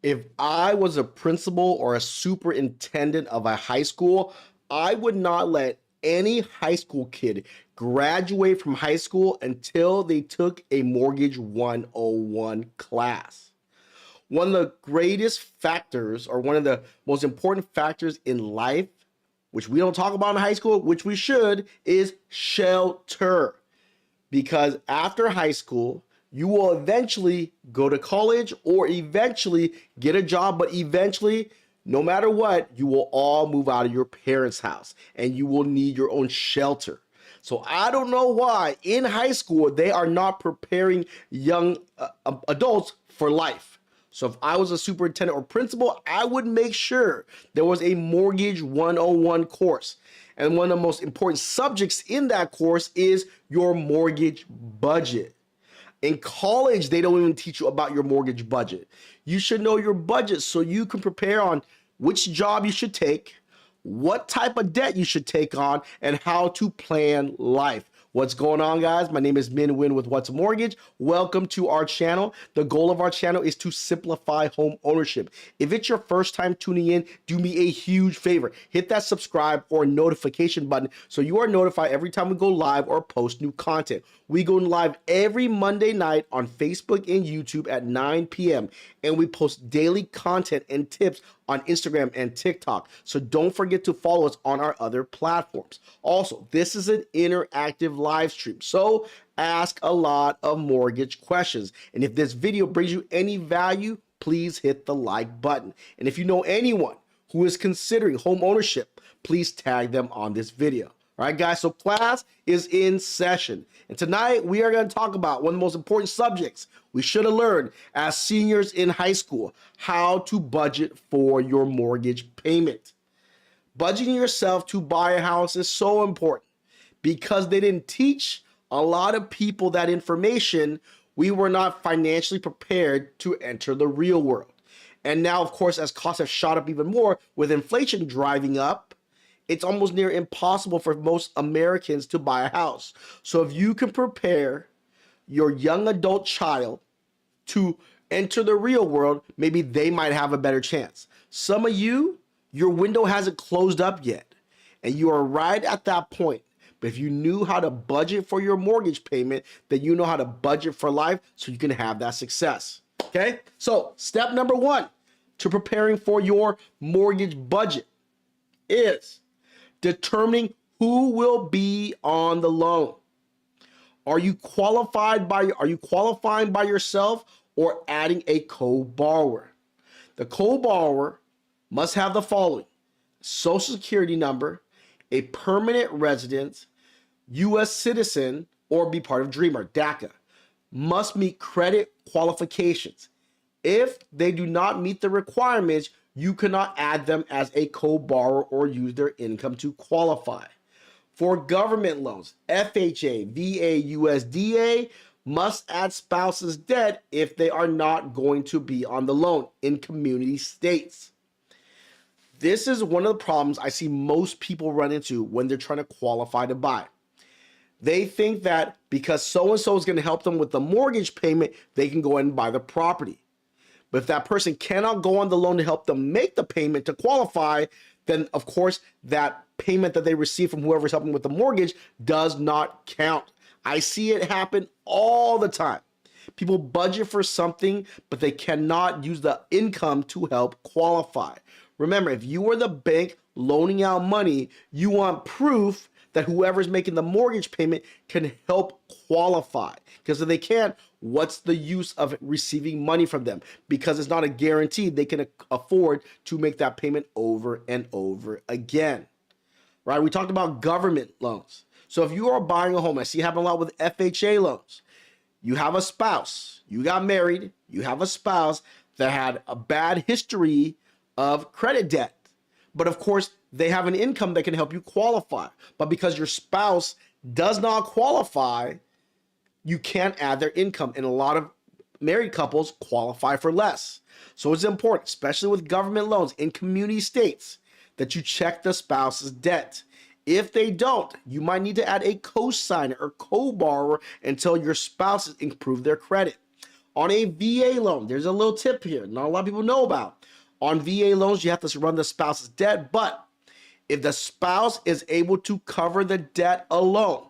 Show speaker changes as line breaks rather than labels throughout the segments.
If I was a principal or a superintendent of a high school, I would not let any high school kid graduate from high school until they took a Mortgage 101 class. One of the greatest factors, or one of the most important factors in life, which we don't talk about in high school, which we should, is shelter. Because after high school, you will eventually go to college or eventually get a job, but eventually, no matter what, you will all move out of your parents' house and you will need your own shelter. So I don't know why in high school they are not preparing young adults for life. So if I was a superintendent or principal, I would make sure there was a Mortgage 101 course. And one of the most important subjects in that course is your mortgage budget. In college, they don't even teach you about your mortgage budget. You should know your budget so you can prepare on which job you should take, what type of debt you should take on, and how to plan life. What's going on, guys? My name is Min Win with What's Mortgage. Welcome to our channel. The goal of our channel is to simplify home ownership. If it's your first time tuning in, do me a huge favor. Hit that subscribe or notification button so you are notified every time we go live or post new content. We go live every Monday night on Facebook and YouTube at 9 p.m. and we post daily content and tips on Instagram and TikTok. So don't forget to follow us on our other platforms. Also, this is an interactive live stream, so ask a lot of mortgage questions. And if this video brings you any value, please hit the like button. And if you know anyone who is considering home ownership, please tag them on this video. All right, guys, so class is in session. And tonight we are going to talk about one of the most important subjects we should have learned as seniors in high school: how to budget for your mortgage payment. Budgeting yourself to buy a house is so important because they didn't teach a lot of people that information. We were not financially prepared to enter the real world. And now, of course, as costs have shot up even more with inflation driving up, it's almost near impossible for most Americans to buy a house. So if you can prepare your young adult child to enter the real world, maybe they might have a better chance. Some of you, your window hasn't closed up yet, and you are right at that point. But if you knew how to budget for your mortgage payment, then you know how to budget for life so you can have that success. Okay? So step number one to preparing for your mortgage budget is determining who will be on the loan. Are you qualifying by yourself or adding a co-borrower? The co-borrower must have the following: social security number, a permanent residence, U.S. citizen, or be part of DREAMer, DACA. Must meet credit qualifications. If they do not meet the requirements, you cannot add them as a co-borrower or use their income to qualify. For government loans, FHA, VA, USDA must add spouse's debt if they are not going to be on the loan in community states. This is one of the problems I see most people run into when they're trying to qualify to buy. They think that because so-and-so is going to help them with the mortgage payment, they can go ahead and buy the property. But if that person cannot go on the loan to help them make the payment to qualify, then of course that payment that they receive from whoever's helping with the mortgage does not count. I see it happen all the time. People budget for something, but they cannot use the income to help qualify. Remember, if you are the bank loaning out money, you want proof that whoever's making the mortgage payment can help qualify. Because if they can't, what's the use of receiving money from them? Because it's not a guarantee they can afford to make that payment over and over again. Right? We talked about government loans. So if you are buying a home, I see it happen a lot with FHA loans. You have a spouse, you got married, you have a spouse that had a bad history of credit debt. But of course, they have an income that can help you qualify. But because your spouse does not qualify, you can't add their income. And a lot of married couples qualify for less. So it's important, especially with government loans in community states, that you check the spouse's debt. If they don't, you might need to add a co-signer or co-borrower until your spouses improve their credit. On a VA loan, there's a little tip here, not a lot of people know about. On VA loans, you have to run the spouse's debt, but if the spouse is able to cover the debt alone,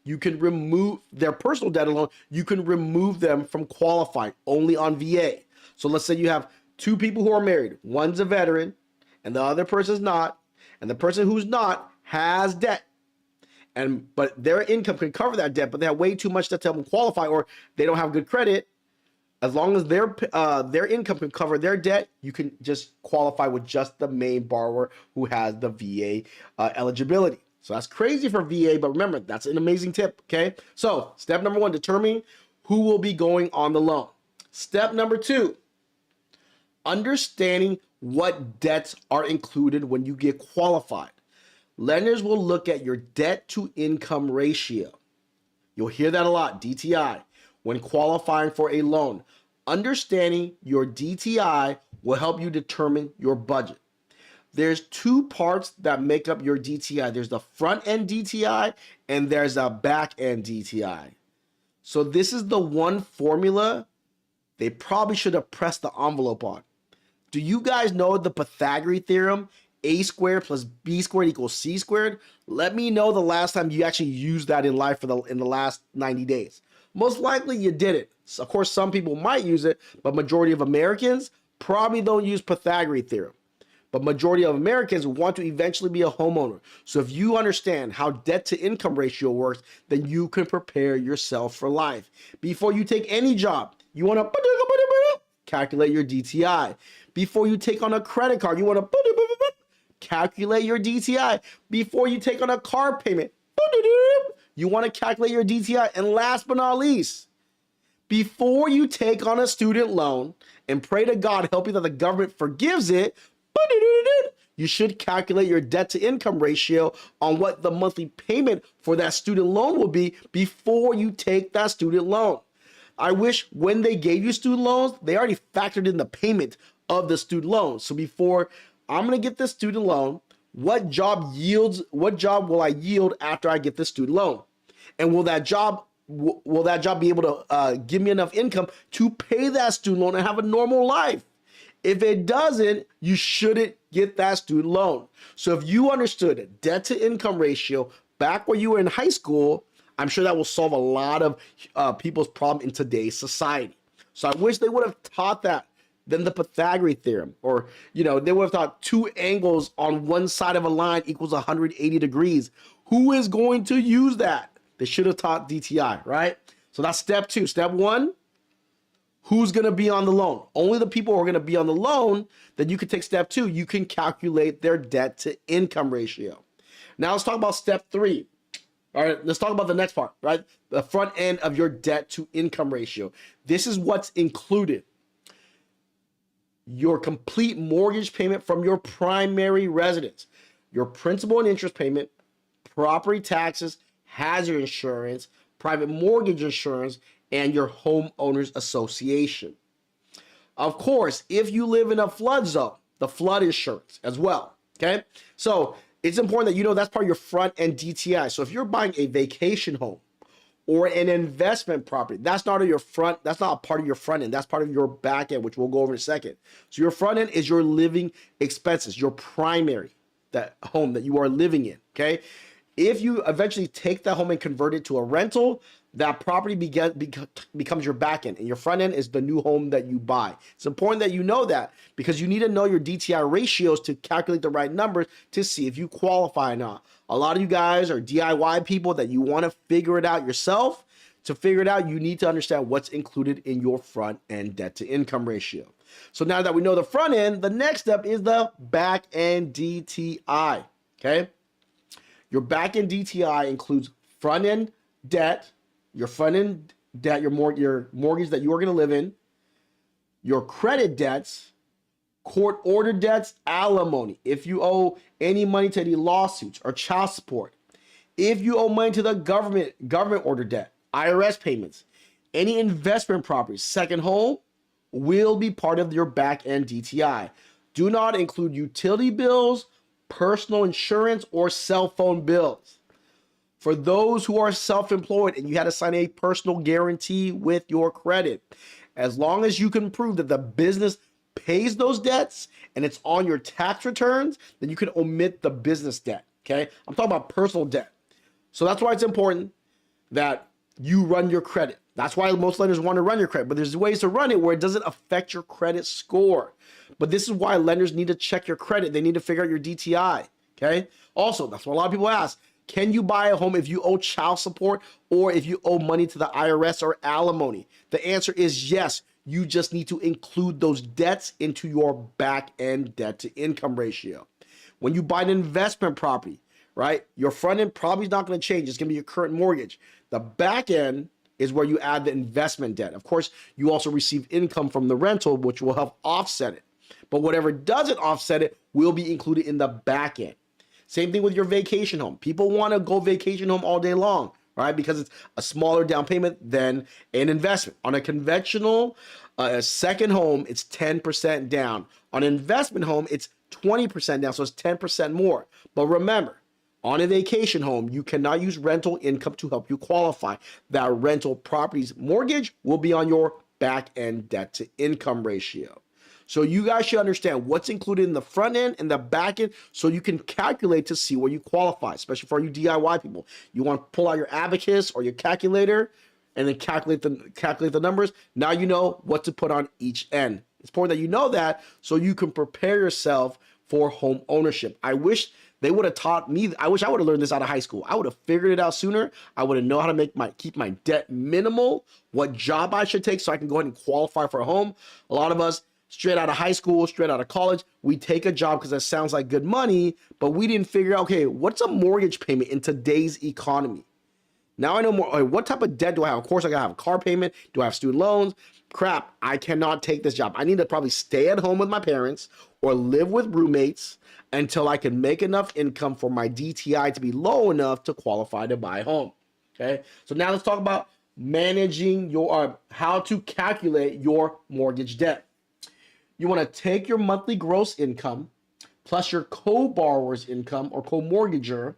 you can remove their personal debt alone, you can remove them from qualifying only on VA. So let's say you have two people who are married, one's a veteran and the other person's not, and the person who's not has debt. But their income can cover that debt, but they have way too much debt to help them qualify, or they don't have good credit. As long as their income can cover their debt, you can just qualify with just the main borrower who has the VA eligibility. So that's crazy for VA, but remember, that's an amazing tip, okay? So step number 1, determining who will be going on the loan. Step number 2, understanding what debts are included when you get qualified. Lenders will look at your debt to income ratio. You'll hear that a lot, DTI, when qualifying for a loan. Understanding your DTI will help you determine your budget. There's 2 parts that make up your DTI. There's the front end DTI and there's a back end DTI. So this is the one formula they probably should have pressed the envelope on. Do you guys know the Pythagorean theorem? A squared plus B squared equals C squared. Let me know the last time you actually used that in life in the last 90 days. Most likely you didn't. Of course, some people might use it, but majority of Americans probably don't use Pythagorean theorem. But majority of Americans want to eventually be a homeowner. So if you understand how debt to income ratio works, then you can prepare yourself for life. Before you take any job, you want to calculate your DTI. Before you take on a credit card, you want to calculate your DTI. Before you take on a car payment, you want to calculate your DTI. And last but not least, before you take on a student loan and pray to God help you that the government forgives it, you should calculate your debt to income ratio on what the monthly payment for that student loan will be before you take that student loan. I wish when they gave you student loans, they already factored in the payment of the student loan. So before I'm going to get this student loan, what job will I yield after I get this student loan? And will that job be able to give me enough income to pay that student loan and have a normal life? If it doesn't, you shouldn't get that student loan. So if you understood debt to income ratio back when you were in high school, I'm sure that will solve a lot of people's problem in today's society. So I wish they would have taught that. Then the Pythagorean theorem, or they would have taught 2 angles on one side of a line equals 180 degrees. Who is going to use that? They should have taught DTI, right? So that's step 2. Step 1, who's going to be on the loan? Only the people who are going to be on the loan. Then you can take step 2. You can calculate their debt to income ratio. Now let's talk about step 3. All right, let's talk about the next part, right? The front end of your debt to income ratio. This is what's included. Your complete mortgage payment from your primary residence, your principal and interest payment, property taxes, hazard insurance, private mortgage insurance, and your homeowners association. Of course, if you live in a flood zone, the flood insurance as well, okay? So it's important that you know that's part of your front end DTI. So if you're buying a vacation home or an investment property, that's not a part of your front end. That's part of your back end, which we'll go over in a second. So your front end is your living expenses, your primary, that home that you are living in, okay? If you eventually take that home and convert it to a rental, that property becomes your back end, and your front end is the new home that you buy. It's important that you know that, because you need to know your DTI ratios to calculate the right numbers to see if you qualify or not. A lot of you guys are DIY people that you want to figure it out yourself. To figure it out, you need to understand what's included in your front end debt to income ratio. So now that we know the front end, the next step is the back end DTI, okay? Your back end DTI includes front end debt, your front end debt, your mortgage that you are going to live in, your credit debts, court order debts, alimony, if you owe any money to any lawsuits or child support, if you owe money to the government order debt, IRS payments, any investment properties, second home will be part of your back end DTI. Do not include utility bills, personal insurance, or cell phone bills. For those who are self-employed and you had to sign a personal guarantee with your credit, As long as you can prove that the business pays those debts and it's on your tax returns, then you can omit the business debt. Okay. I'm talking about personal debt. So that's why it's important that you run your credit. That's why most lenders want to run your credit, but there's ways to run it where it doesn't affect your credit score. But this is why lenders need to check your credit. They need to figure out your DTI. Okay. Also, that's what a lot of people ask. Can you buy a home if you owe child support or if you owe money to the IRS or alimony? The answer is yes. You just need to include those debts into your back end debt to income ratio. When you buy an investment property, right, your front end probably is not going to change. It's going to be your current mortgage. The back end is where you add the investment debt. Of course, you also receive income from the rental, which will help offset it. But whatever doesn't offset it will be included in the back end. Same thing with your vacation home. People want to go vacation home all day long, right? Because it's a smaller down payment than an investment. On a conventional second home, it's 10% down. On an investment home, it's 20% down, so it's 10% more. But remember, on a vacation home, you cannot use rental income to help you qualify. That rental property's mortgage will be on your back end debt to income ratio. So you guys should understand what's included in the front end and the back end so you can calculate to see where you qualify, especially for you DIY people. You want to pull out your abacus or your calculator and then calculate the numbers. Now you know what to put on each end. It's important that you know that so you can prepare yourself for home ownership. I wish they would have taught me. I wish I would have learned this out of high school. I would have figured it out sooner. I would have known how to keep my debt minimal, what job I should take so I can go ahead and qualify for a home. A lot of us, straight out of high school, straight out of college, we take a job because that sounds like good money, but we didn't figure out, okay, what's a mortgage payment in today's economy? Now I know more. What type of debt do I have? Of course, I gotta have a car payment. Do I have student loans? Crap, I cannot take this job. I need to probably stay at home with my parents or live with roommates until I can make enough income for my DTI to be low enough to qualify to buy a home. Okay, so now let's talk about managing how to calculate your mortgage debt. You want to take your monthly gross income plus your co-borrower's income or co-mortgager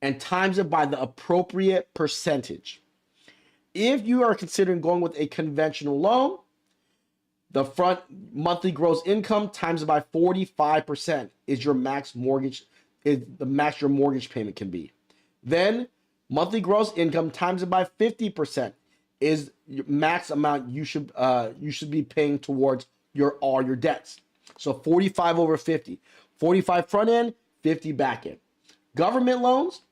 and times it by the appropriate percentage. If you are considering going with a conventional loan, the front monthly gross income times it by 45% is your max mortgage, is the max your mortgage payment can be. Then monthly gross income times it by 50% is your max amount you should be paying towards all your debts. So 45 over 50. 45 front end, 50 back end. Government loans,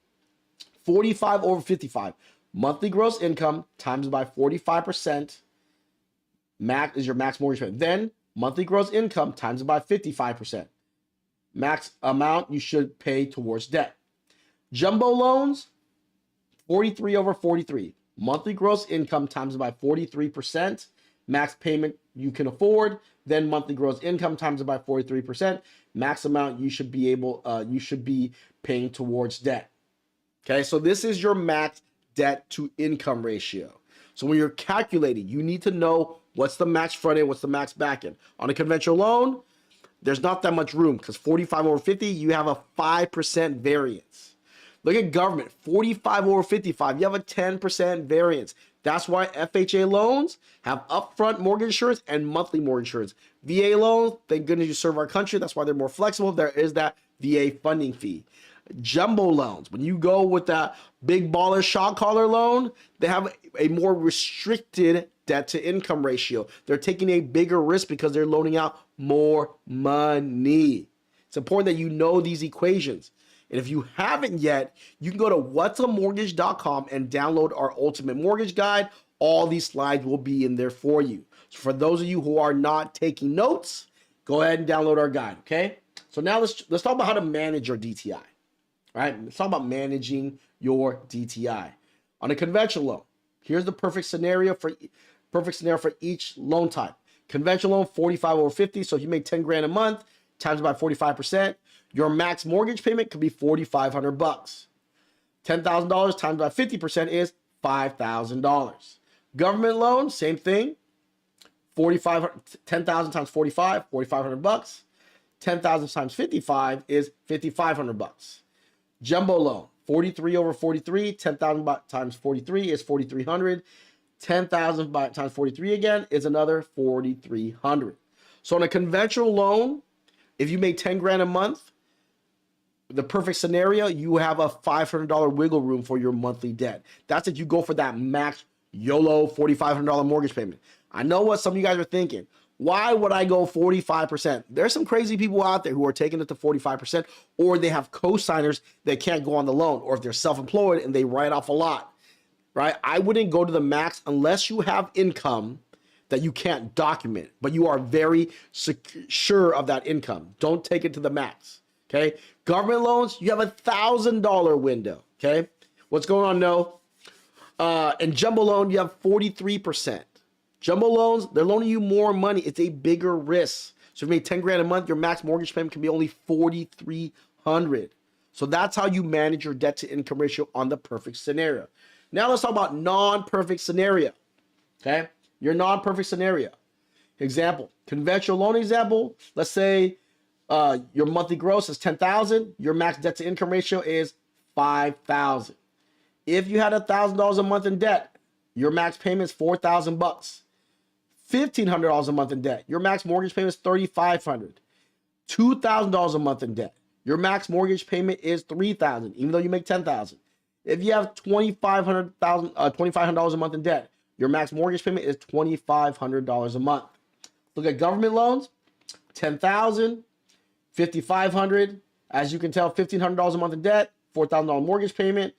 45 over 55. Monthly gross income times by 45%. Max is your max mortgage payment. Then monthly gross income times by 55%. Max amount you should pay towards debt. Jumbo loans, 43 over 43. Monthly gross income times by 43%. Max payment you can afford. Then monthly gross income times it by 43%. Max amount you should be paying towards debt. Okay, so this is your max debt to income ratio. So when you're calculating, you need to know what's the max front end, what's the max back end. On a conventional loan, there's not that much room because 45 over 50, you have a 5% variance. Look at government, 45 over 55, you have a 10% variance. That's why FHA loans have upfront mortgage insurance and monthly mortgage insurance. VA loans, thank goodness you serve our country. That's why they're more flexible. There is that VA funding fee. Jumbo loans, when you go with that big baller shot caller loan, they have a more restricted debt to income ratio. They're taking a bigger risk because they're loaning out more money. It's important that you know these equations. And if you haven't yet, you can go to whatsamortgage.com and download our ultimate mortgage guide. All these slides will be in there for you. So for those of you who are not taking notes, go ahead and download our guide, okay? So now let's talk about how to manage your DTI, right? Let's talk about managing your DTI. On a conventional loan, here's the perfect scenario for each loan type. Conventional loan, 45 over 50. So if you make 10 grand a month, times by 45%, your max mortgage payment could be $4,500. $10,000 times by 50% is $5,000. Government loan, same thing. 10,000 times 45, $4,500. 10,000 times 55 is $5,500. Jumbo loan, 43 over 43, 10,000 times 43 is 4,300. 10,000 times 43 again is another 4,300. So on a conventional loan, if you make 10 grand a month, the perfect scenario, you have a $500 wiggle room for your monthly debt. That's if you go for that max YOLO $4,500 mortgage payment. I know what some of you guys are thinking. Why would I go 45%? There's some crazy people out there who are taking it to 45%, or they have co-signers that can't go on the loan, or if they're self-employed and they write off a lot, right? I wouldn't go to the max unless you have income that you can't document, but you are very sure of that income. Don't take it to the max, okay? Government loans, you have a $1,000 window, okay? What's going on, no? And jumbo loan, you have 43%. Jumbo loans, they're loaning you more money. It's a bigger risk. So if you make 10 grand a month, your max mortgage payment can be only 4,300. So that's how you manage your debt to income ratio on the perfect scenario. Now let's talk about non-perfect scenario. Okay? Your non-perfect scenario. Example, conventional loan example. Let's say your monthly gross is 10,000. Your max debt to income ratio is 5,000. If you had $1,000 a month in debt, your max payment is $4,000 bucks. $1,500 a month in debt. Your max mortgage payment is $3,500. $2,000 a month in debt. Your max mortgage payment is $3,000, even though you make $10,000. If you have $2,500 a month in debt, your max mortgage payment is $2,500 a month. Look at government loans, $10,000, $5,500. As you can tell, $1,500 a month in debt, $4,000 mortgage payment,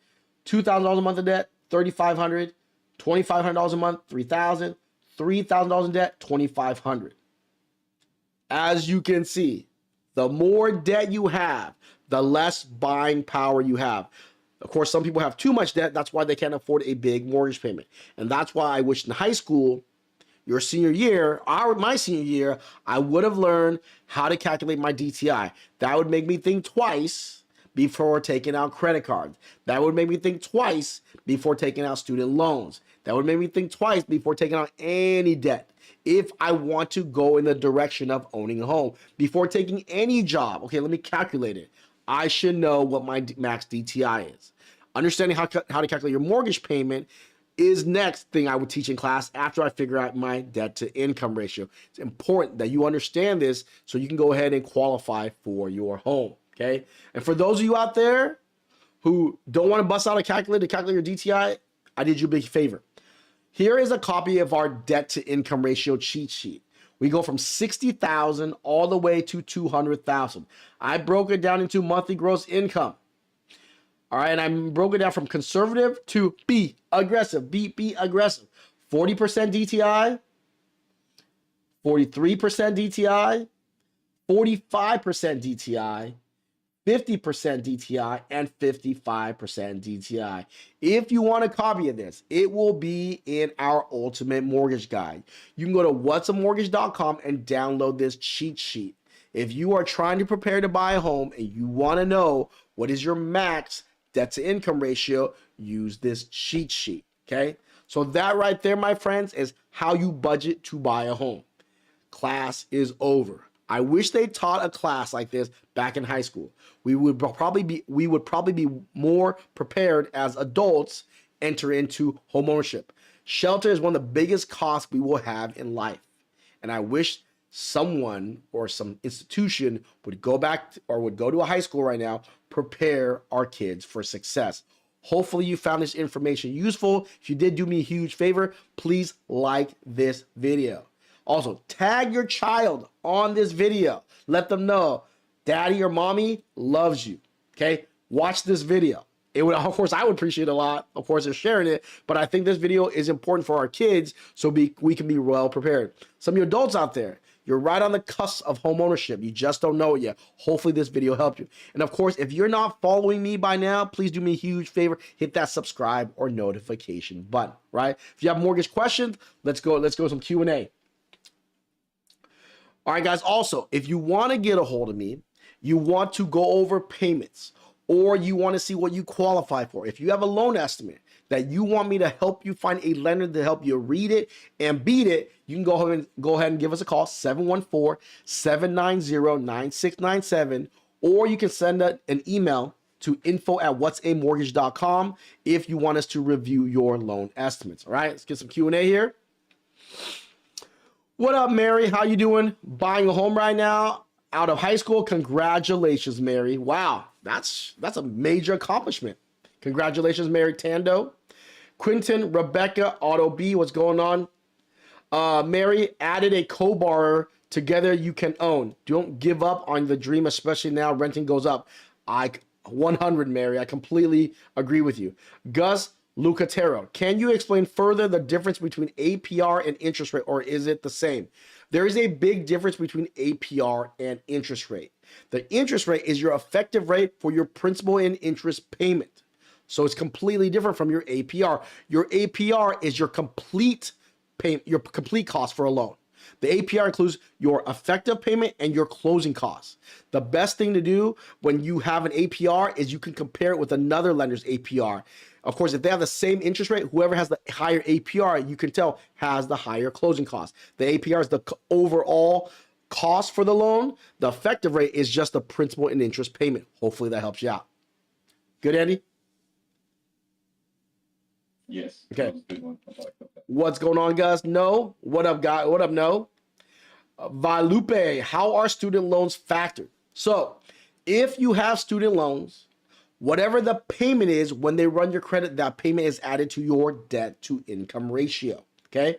$2,000 a month in debt, $3,500, $2,500 a month, $3,000, $3,000 in debt, $2,500. As you can see, the more debt you have, the less buying power you have. Of course, some people have too much debt. That's why they can't afford a big mortgage payment. And that's why I wish in high school, your senior year, my senior year, I would have learned how to calculate my DTI. That would make me think twice before taking out credit cards. That would make me think twice before taking out student loans. That would make me think twice before taking out any debt. If I want to go in the direction of owning a home, before taking any job, okay, let me calculate it. I should know what my max DTI is. Understanding how to calculate your mortgage payment is next thing I would teach in class after I figure out my debt to income ratio. It's important that you understand this so you can go ahead and qualify for your home, okay? And for those of you out there who don't want to bust out a calculator to calculate your DTI, I did you a big favor. Here is a copy of our debt to income ratio cheat sheet. We go from 60,000 all the way to 200,000. I broke it down into monthly gross income. All right, and I broke it down from conservative to be aggressive. Be aggressive. 40% DTI, 43% DTI, 45% DTI, 50% DTI, and 55% DTI. If you want a copy of this, it will be in our Ultimate Mortgage Guide. You can go to whatsamortgage.com and download this cheat sheet. If you are trying to prepare to buy a home and you want to know what is your max debt to income ratio, use this cheat sheet, okay? So that right there, my friends, is how you budget to buy a home. Class is over. I wish they taught a class like this back in high school. We would probably be more prepared as adults enter into homeownership. Shelter is one of the biggest costs we will have in life. And I wish someone or some institution would go back or would go to a high school right now, prepare our kids for success. Hopefully you found this information useful. If you did, do me a huge favor, please like this video. Also, tag your child on this video. Let them know daddy or mommy loves you, okay? Watch this video. It would, of course, I would appreciate it a lot, of course, they're sharing it, but I think this video is important for our kids so we can be well prepared. Some of you adults out there, you're right on the cusp of home ownership. You just don't know it yet. Hopefully this video helped you. And of course, if you're not following me by now, please do me a huge favor. Hit that subscribe or notification button, right? If you have mortgage questions, let's go some Q&A. All right, guys. Also, if you want to get a hold of me, you want to go over payments, or you want to see what you qualify for. If you have a loan estimate that you want me to help you find a lender to help you read it and beat it, you can go ahead and give us a call, 714-790-9697, or you can send an email to info@whatsamortgage.com if you want us to review your loan estimates. All right, let's get some Q&A here. What up, Mary? How you doing? Buying a home right now out of high school? Congratulations, Mary. Wow, that's a major accomplishment. Congratulations, Mary Tando. Quinton, Rebecca, Auto B, what's going on? Mary, added a co-borrower. Together you can own. Don't give up on the dream, especially now renting goes up. 100, Mary. I completely agree with you. Gus Lucatero, can you explain further the difference between APR and interest rate, or is it the same? There is a big difference between APR and interest rate. The interest rate is your effective rate for your principal and interest payment. So it's completely different from your APR. Your APR is your complete payment, your complete cost for a loan. The APR includes your effective payment and your closing costs. The best thing to do when you have an APR is you can compare it with another lender's APR. Of course, if they have the same interest rate, whoever has the higher APR, you can tell has the higher closing costs. The APR is the overall cost for the loan. The effective rate is just the principal and interest payment. Hopefully that helps you out. Good, Andy?
Yes.
Okay. What's going on, Gus? No. What up, guy? What up, no? Valupe, how are student loans factored? So if you have student loans, whatever the payment is, when they run your credit, that payment is added to your debt to income ratio. Okay.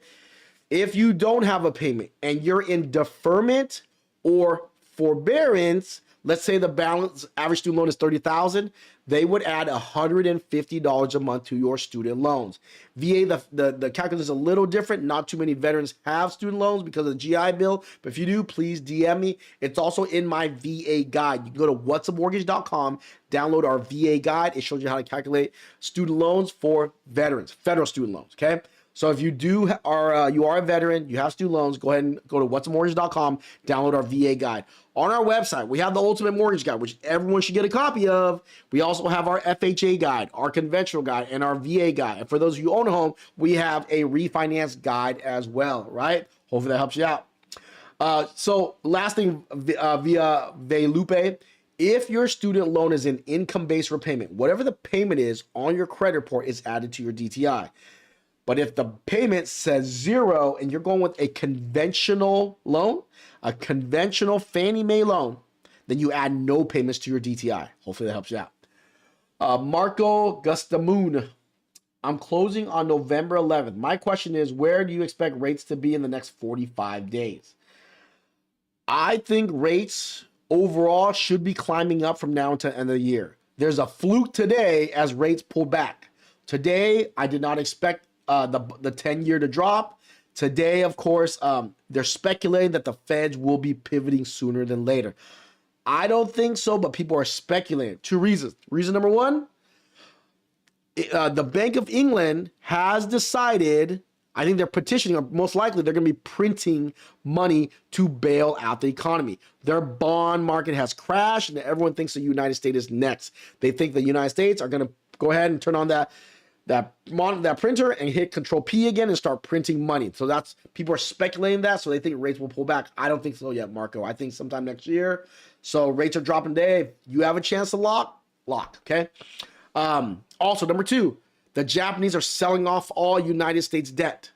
If you don't have a payment and you're in deferment or forbearance, let's say the balance average student loan is $30,000, they would add $150 a month to your student loans. VA, the calculus is a little different. Not too many veterans have student loans because of the GI Bill, but if you do, please DM me. It's also in my VA guide. You can go to whatsamortgage.com, download our VA guide. It shows you how to calculate student loans for veterans, federal student loans, okay? So if you you are a veteran, you have student loans, go ahead and go to whatsamortgage.com, download our VA guide. On our website, we have the Ultimate Mortgage Guide, which everyone should get a copy of. We also have our FHA guide, our conventional guide, and our VA guide. And for those of you who own a home, we have a refinance guide as well, right? Hopefully that helps you out. So last thing via Velupe, if your student loan is an income-based repayment, whatever the payment is on your credit report is added to your DTI. But if the payment says 0 and you're going with a conventional loan, a conventional Fannie Mae loan, then you add no payments to your DTI. Hopefully that helps you out. Marco Gustamoon, I'm closing on November 11th. My question is, where do you expect rates to be in the next 45 days? I think rates overall should be climbing up from now until the end of the year. There's a fluke today as rates pull back. Today, I did not expect the 10-year to drop. Today, of course, they're speculating that the Feds will be pivoting sooner than later. I don't think so, but people are speculating. Two reasons. Reason number one, the Bank of England has decided, I think they're petitioning, or most likely they're going to be printing money to bail out the economy. Their bond market has crashed, and everyone thinks the United States is next. They think the United States are going to go ahead and turn on that printer and hit Control P again and start printing money. So that's, people are speculating that, so they think rates will pull back. I don't think so yet, Marco. I think sometime next year. So rates are dropping today. If you have a chance to lock, okay? Also, number two, the Japanese are selling off all United States debt.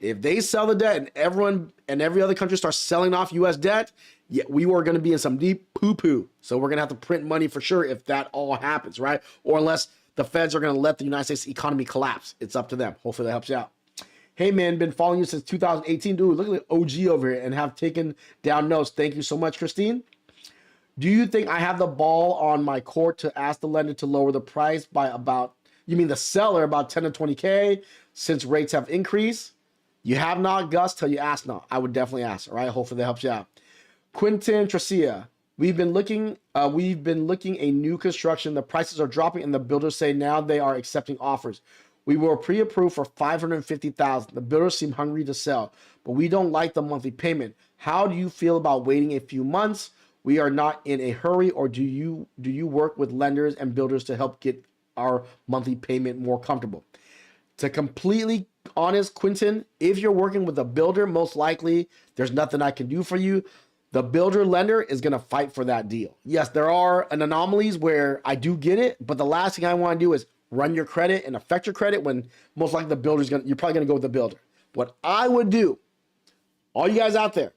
If they sell the debt and everyone and every other country starts selling off U.S. debt, yeah, we are going to be in some deep poo-poo. So we're going to have to print money for sure if that all happens, right? Or unless the Feds are going to let the United States economy collapse. It's up to them. Hopefully that helps you out. Hey, man, been following you since 2018. Dude, look at the OG over here and have taken down notes. Thank you so much, Christine. Do you think I have the ball on my court to ask the lender to lower the price by about, you mean the seller, about 10 to 20K since rates have increased? You have not, Gus, till you ask not. I would definitely ask, all right? Hopefully that helps you out. Quintin Tracia. We've been looking a new construction. The prices are dropping and the builders say now they are accepting offers. We were pre-approved for $550,000. The builders seem hungry to sell, but we don't like the monthly payment. How do you feel about waiting a few months? We are not in a hurry, or do you work with lenders and builders to help get our monthly payment more comfortable? To completely honest, Quintin, if you're working with a builder, most likely there's nothing I can do for you. The builder lender is going to fight for that deal. Yes, there are anomalies where I do get it, but the last thing I want to do is run your credit and affect your credit when most likely the builder's you're probably going to go with the builder. What I would do, all you guys out there,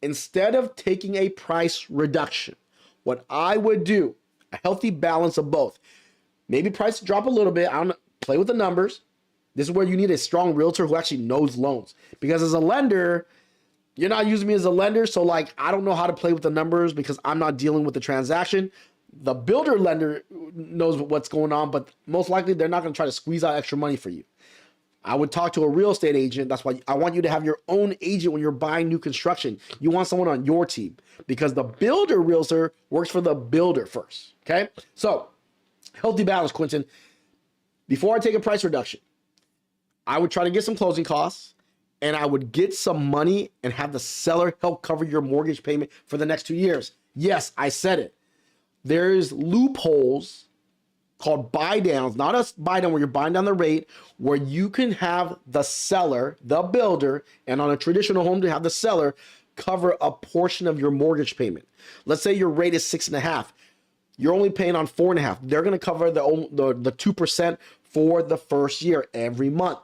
instead of taking a price reduction, what I would do, a healthy balance of both. Maybe price drop a little bit. I don't know, play with the numbers. This is where you need a strong realtor who actually knows loans. Because as a lender, you're not using me as a lender, so like I don't know how to play with the numbers because I'm not dealing with the transaction. The builder lender knows what's going on, but most likely they're not going to try to squeeze out extra money for you. I would talk to a real estate agent. That's why I want you to have your own agent when you're buying new construction. You want someone on your team because the builder realtor works for the builder first. Okay, so healthy balance, Quentin. Before I take a price reduction, I would try to get some closing costs. And I would get some money and have the seller help cover your mortgage payment for the next 2 years. Yes, I said it. There's loopholes called buy downs, not a buy down where you're buying down the rate, where you can have the seller, the builder, and on a traditional home to have the seller cover a portion of your mortgage payment. Let's say your rate is 6.5. You're only paying on 4.5. They're going to cover the 2% for the first year every month.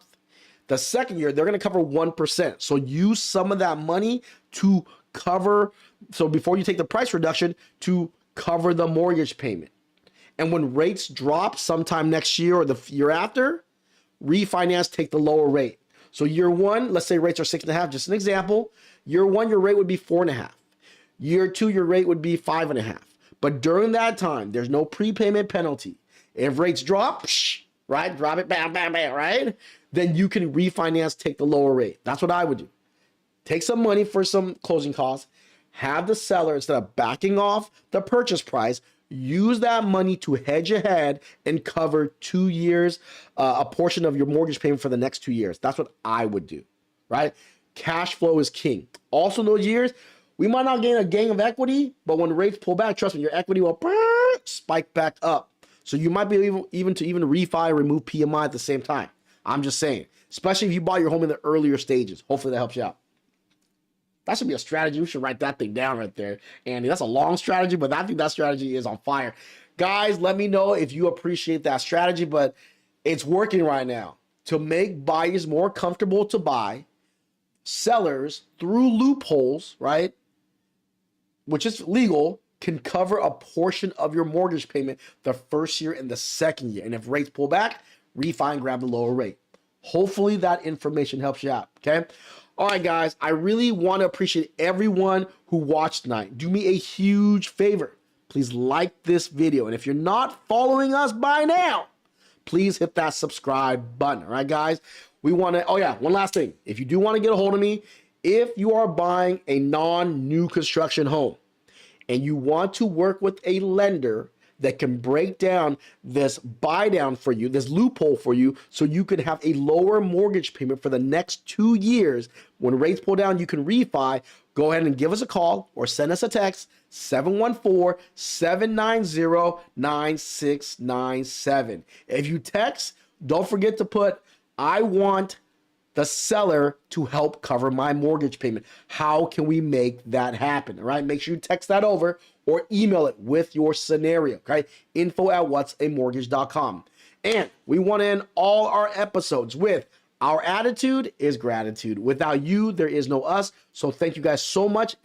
The second year, they're going to cover 1%. So use some of that money to cover, so before you take the price reduction, to cover the mortgage payment. And when rates drop sometime next year or the year after, refinance, take the lower rate. So year one, let's say rates are 6.5, just an example. Year one, your rate would be 4.5. Year two, your rate would be 5.5. But during that time, there's no prepayment penalty. If rates drop, right, drop it, bam, bam, bam, right? Then you can refinance, take the lower rate. That's what I would do. Take some money for some closing costs, have the seller, instead of backing off the purchase price, use that money to hedge ahead and cover 2 years, a portion of your mortgage payment for the next 2 years. That's what I would do, right? Cash flow is king. Also in those years, we might not gain a gain of equity, but when rates pull back, trust me, your equity will spike back up. So you might be able even to refi, remove PMI at the same time. I'm just saying, especially if you bought your home in the earlier stages. Hopefully that helps you out. That should be a strategy. We should write that thing down right there, Andy. That's a long strategy, but I think that strategy is on fire. Guys, let me know if you appreciate that strategy, but it's working right now. To make buyers more comfortable to buy, sellers, through loopholes, right, which is legal, can cover a portion of your mortgage payment the first year and the second year. And if rates pull back, refi and grab the lower rate. Hopefully that information helps you out, okay? All right, guys, I really want to appreciate everyone who watched tonight. Do me a huge favor. Please like this video. And if you're not following us by now, please hit that subscribe button, all right, guys? We want to, oh yeah, one last thing. If you do want to get a hold of me, if you are buying a non-new construction home and you want to work with a lender that can break down this buy down for you, this loophole for you, so you can have a lower mortgage payment for the next 2 years. When rates pull down, you can refi. Go ahead and give us a call or send us a text, 714-790-9697. If you text, don't forget to put, I want the seller to help cover my mortgage payment. How can we make that happen? All right, make sure you text that over or email it with your scenario, okay? info@whatsamortgage.com. And we want to end all our episodes with, our attitude is gratitude. Without you, there is no us. So thank you guys so much.